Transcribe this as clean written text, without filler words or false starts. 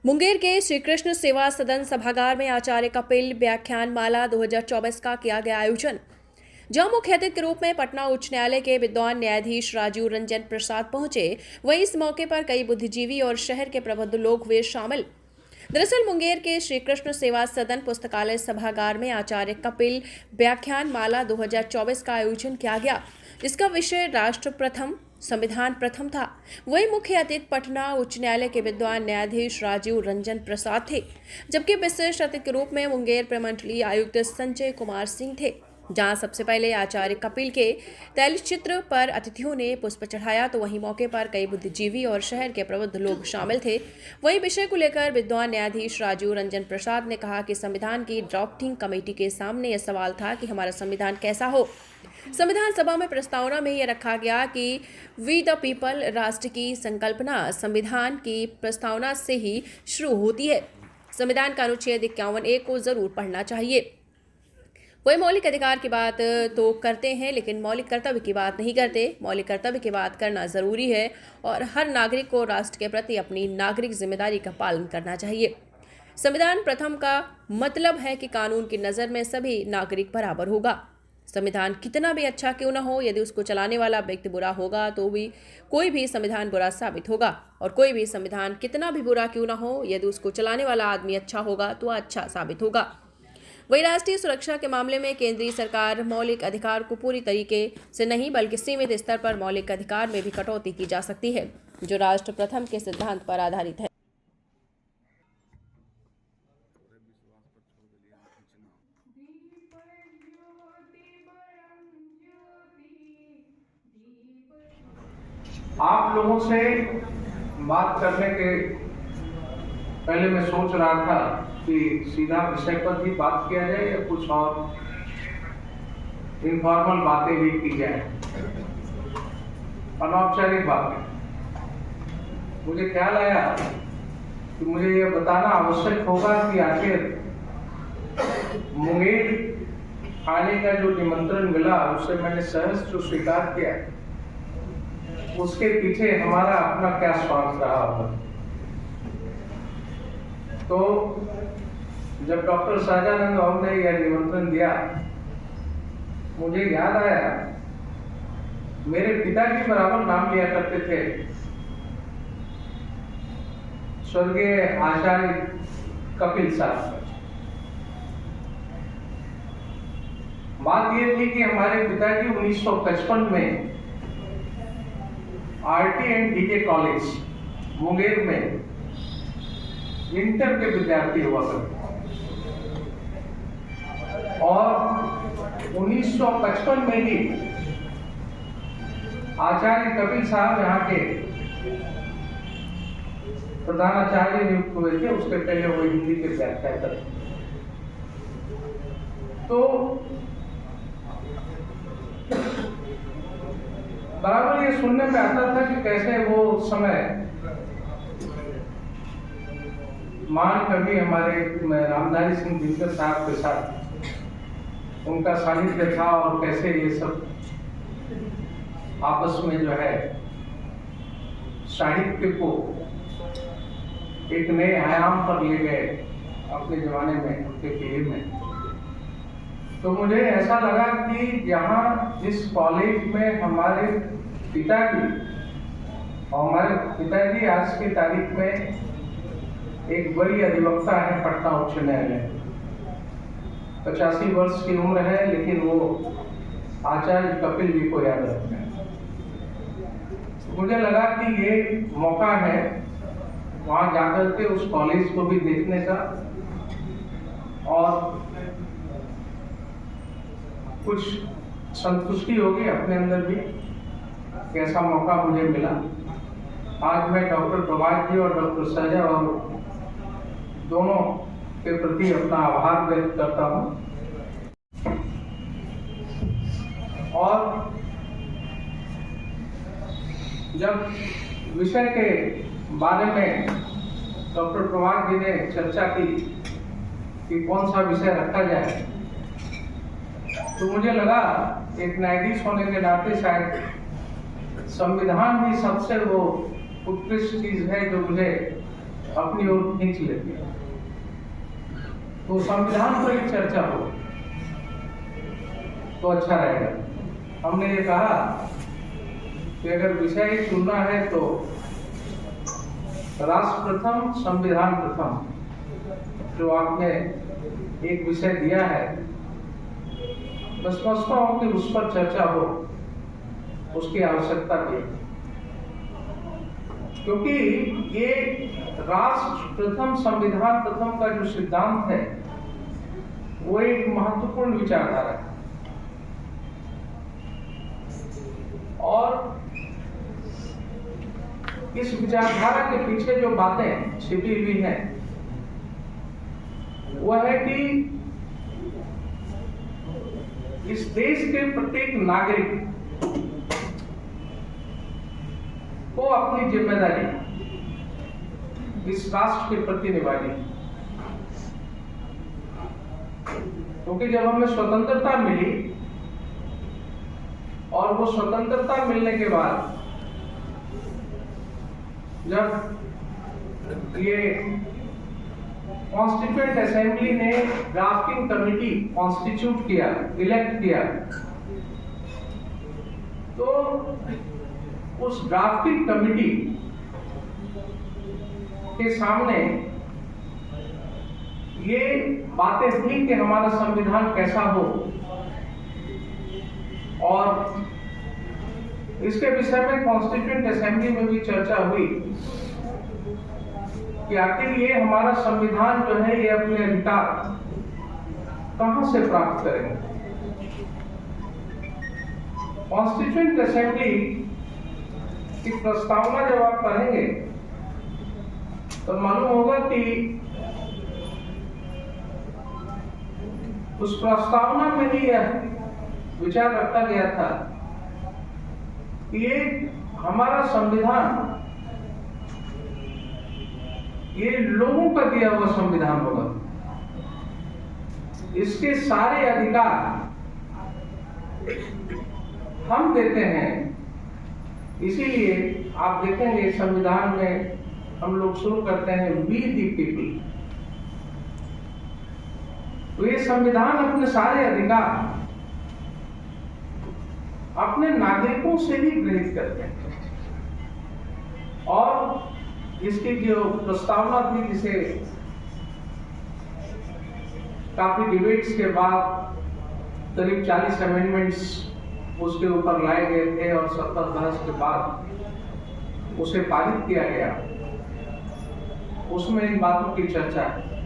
मुंगेर के श्री कृष्ण सेवा सदन सभागार में आचार्य कपिल व्याख्यान माला 2024 का किया गया आयोजन। जहां मुख्य अतिथि के रूप में पटना उच्च न्यायालय के विद्वान न्यायाधीश राजीव रंजन प्रसाद पहुंचे, वहीं इस मौके पर कई बुद्धिजीवी और शहर के प्रबुद्ध लोग हुए शामिल। दरअसल मुंगेर के श्री कृष्ण सेवा सदन पुस्तकालय सभागार में आचार्य कपिल व्याख्यान माला 2024 का आयोजन किया गया, जिसका विषय राष्ट्र प्रथम संविधान प्रथम था। वही मुख्य अतिथि पटना उच्च न्यायालय के विद्वान न्यायाधीश राजीव रंजन प्रसाद थे, जबकि विशिष्ट अतिथि के रूप में मुंगेर प्रमंडलीय आयुक्त संजय कुमार सिंह थे। जहां सबसे पहले आचार्य कपिल के तैलचित्र पर अतिथियों ने पुष्प चढ़ाया, तो वहीं मौके पर कई बुद्धिजीवी और शहर के प्रबुद्ध लोग शामिल थे। वहीं विषय को लेकर विद्वान न्यायाधीश राजीव रंजन प्रसाद ने कहा कि संविधान की ड्राफ्टिंग कमेटी के सामने यह सवाल था कि हमारा संविधान कैसा हो। संविधान सभा में प्रस्तावना में यह रखा गया कि वी द पीपल, राष्ट्र की संकल्पना संविधान की प्रस्तावना से ही शुरू होती है। संविधान का अनुच्छेद 51A को जरूर पढ़ना चाहिए। वही मौलिक अधिकार की बात तो करते हैं, लेकिन मौलिक कर्तव्य की बात नहीं करते। मौलिक कर्तव्य की बात करना जरूरी है और हर नागरिक को राष्ट्र के प्रति अपनी नागरिक जिम्मेदारी का पालन करना चाहिए। संविधान प्रथम का मतलब है कि कानून की नज़र में सभी नागरिक बराबर होगा। संविधान कितना भी अच्छा क्यों न हो, यदि उसको चलाने वाला व्यक्ति बुरा होगा तो भी कोई भी संविधान बुरा साबित होगा, और कोई भी संविधान कितना भी बुरा क्यों न हो, यदि उसको चलाने वाला आदमी अच्छा होगा तो अच्छा साबित होगा। वही राष्ट्रीय सुरक्षा के मामले में केंद्रीय सरकार मौलिक अधिकार को पूरी तरीके से नहीं बल्कि सीमित स्तर पर मौलिक अधिकार में भी कटौती की जा सकती है, जो राष्ट्र प्रथम के सिद्धांत पर आधारित है। आप लोगों से बात करने के पहले मैं सोच रहा था कि सीधा विषय पर ही बात किया जाए या कुछ और इनफॉर्मल बातें भी की जाए, अनौपचारिक बातें। मुझे ख्याल आया कि मुझे यह बताना आवश्यक होगा कि आखिर मुंगेर आने का जो निमंत्रण मिला उसे मैंने सहज जो स्वीकार किया, उसके पीछे हमारा अपना क्या स्वार्थ रहा होगा। तो जब डॉक्टर शाहजानंद बाबू ने यह निमंत्रण दिया, मुझे याद आया मेरे पिताजी बराबर नाम लिया करते थे स्वर्गीय आचार्य कपिल साहब। बात यह थी कि हमारे पिताजी 1955 में RT&DK कॉलेज मुंगेर में इंटर के विद्यार्थी हुआ करते, और 1955 में ही आचार्य कपिल साहब यहाँ के प्रधानाचार्य नियुक्त हुए थे। उसके पहले वो हिंदी के व्याख्याता थे। तो बराबर ये सुनने में आता था कि कैसे वो समय महान कवि हमारे रामधारी सिंह दिनकर साहब के साथ उनका सानिध्य था, और कैसे ये सब आपस में जो है साहित्य को एक नए आयाम पर ले गए अपने जमाने में, उनके पीढ़ी में। तो मुझे ऐसा लगा कि यहाँ जिस कॉलेज में हमारे पिताजी आज की तारीख में एक बड़ी अधिवक्ता है पटना उच्च न्यायालय, 85 वर्ष की उम्र है, लेकिन वो आचार्य कपिल जी को याद रखते हैं। मुझे लगा कि ये मौका है वहाँ जाकर के उस कॉलेज को भी देखने का, और कुछ संतुष्टि होगी अपने अंदर भी, कैसा मौका मुझे मिला। आज मैं डॉक्टर प्रभात जी और डॉक्टर सजा और दोनों के प्रति अपना आभार व्यक्त करता हूँ। और जब विषय के बारे में डॉक्टर प्रभात जी ने चर्चा की कि कौन सा विषय रखा जाए, तो मुझे लगा एक न्यायाधीश होने के नाते शायद संविधान भी सबसे वो उत्कृष्ट चीज है जो मुझे अपनी ओर खींच लेती है। तो संविधान पर एक चर्चा हो तो अच्छा रहेगा। हमने ये कहा कि अगर विषय चुनना है तो राष्ट्र प्रथम संविधान प्रथम, जो आपने एक विषय दिया है, मैं समझता हूं कि उस पर चर्चा हो, उसकी आवश्यकता भी है, क्योंकि ये राष्ट्र प्रथम संविधान प्रथम का जो सिद्धांत है वो एक महत्वपूर्ण विचारधारा है। और इस विचारधारा के पीछे जो बातें छिपी हुई हैं वह है कि इस देश के प्रत्येक नागरिक को अपनी जिम्मेदारी इस राष्ट्र के प्रति निभानी, क्योंकि जब हमें स्वतंत्रता मिली और वो स्वतंत्रता मिलने के बाद जब ये कॉन्स्टिट्यूएंट असेंबली ने ड्राफ्टिंग कमेटी कॉन्स्टिट्यूट किया, इलेक्ट किया, तो उस ड्राफ्टिंग कमेटी के सामने ये बातें थी कि हमारा संविधान कैसा हो, और इसके विषय में कॉन्स्टिट्यूएंट असेंबली में भी चर्चा हुई कि आखिर ये हमारा संविधान जो है ये अपने अधिकार कहां से प्राप्त करेंगे। कॉन्स्टिट्यूएंट असेंबली की प्रस्तावना जब आप पढ़ेंगे तो मालूम होगा कि उस प्रस्तावना में ही यह विचार रखा गया था कि ये हमारा संविधान ये लोगों का दिया हुआ संविधान होगा, इसके सारे अधिकार हम देते हैं। इसीलिए आप देखेंगे संविधान में हम लोग शुरू करते हैं वी द पीपल। तो ये संविधान अपने सारे अधिकार अपने नागरिकों से ही ग्रहित करते हैं। और इसकी जो प्रस्तावना थी, जिसे काफी डिबेट्स के बाद करीब 40 अमेंडमेंट्स उसके ऊपर लाए गए थे और 70 बहस के बाद उसे पारित किया गया, उसमें इन बातों की चर्चा है।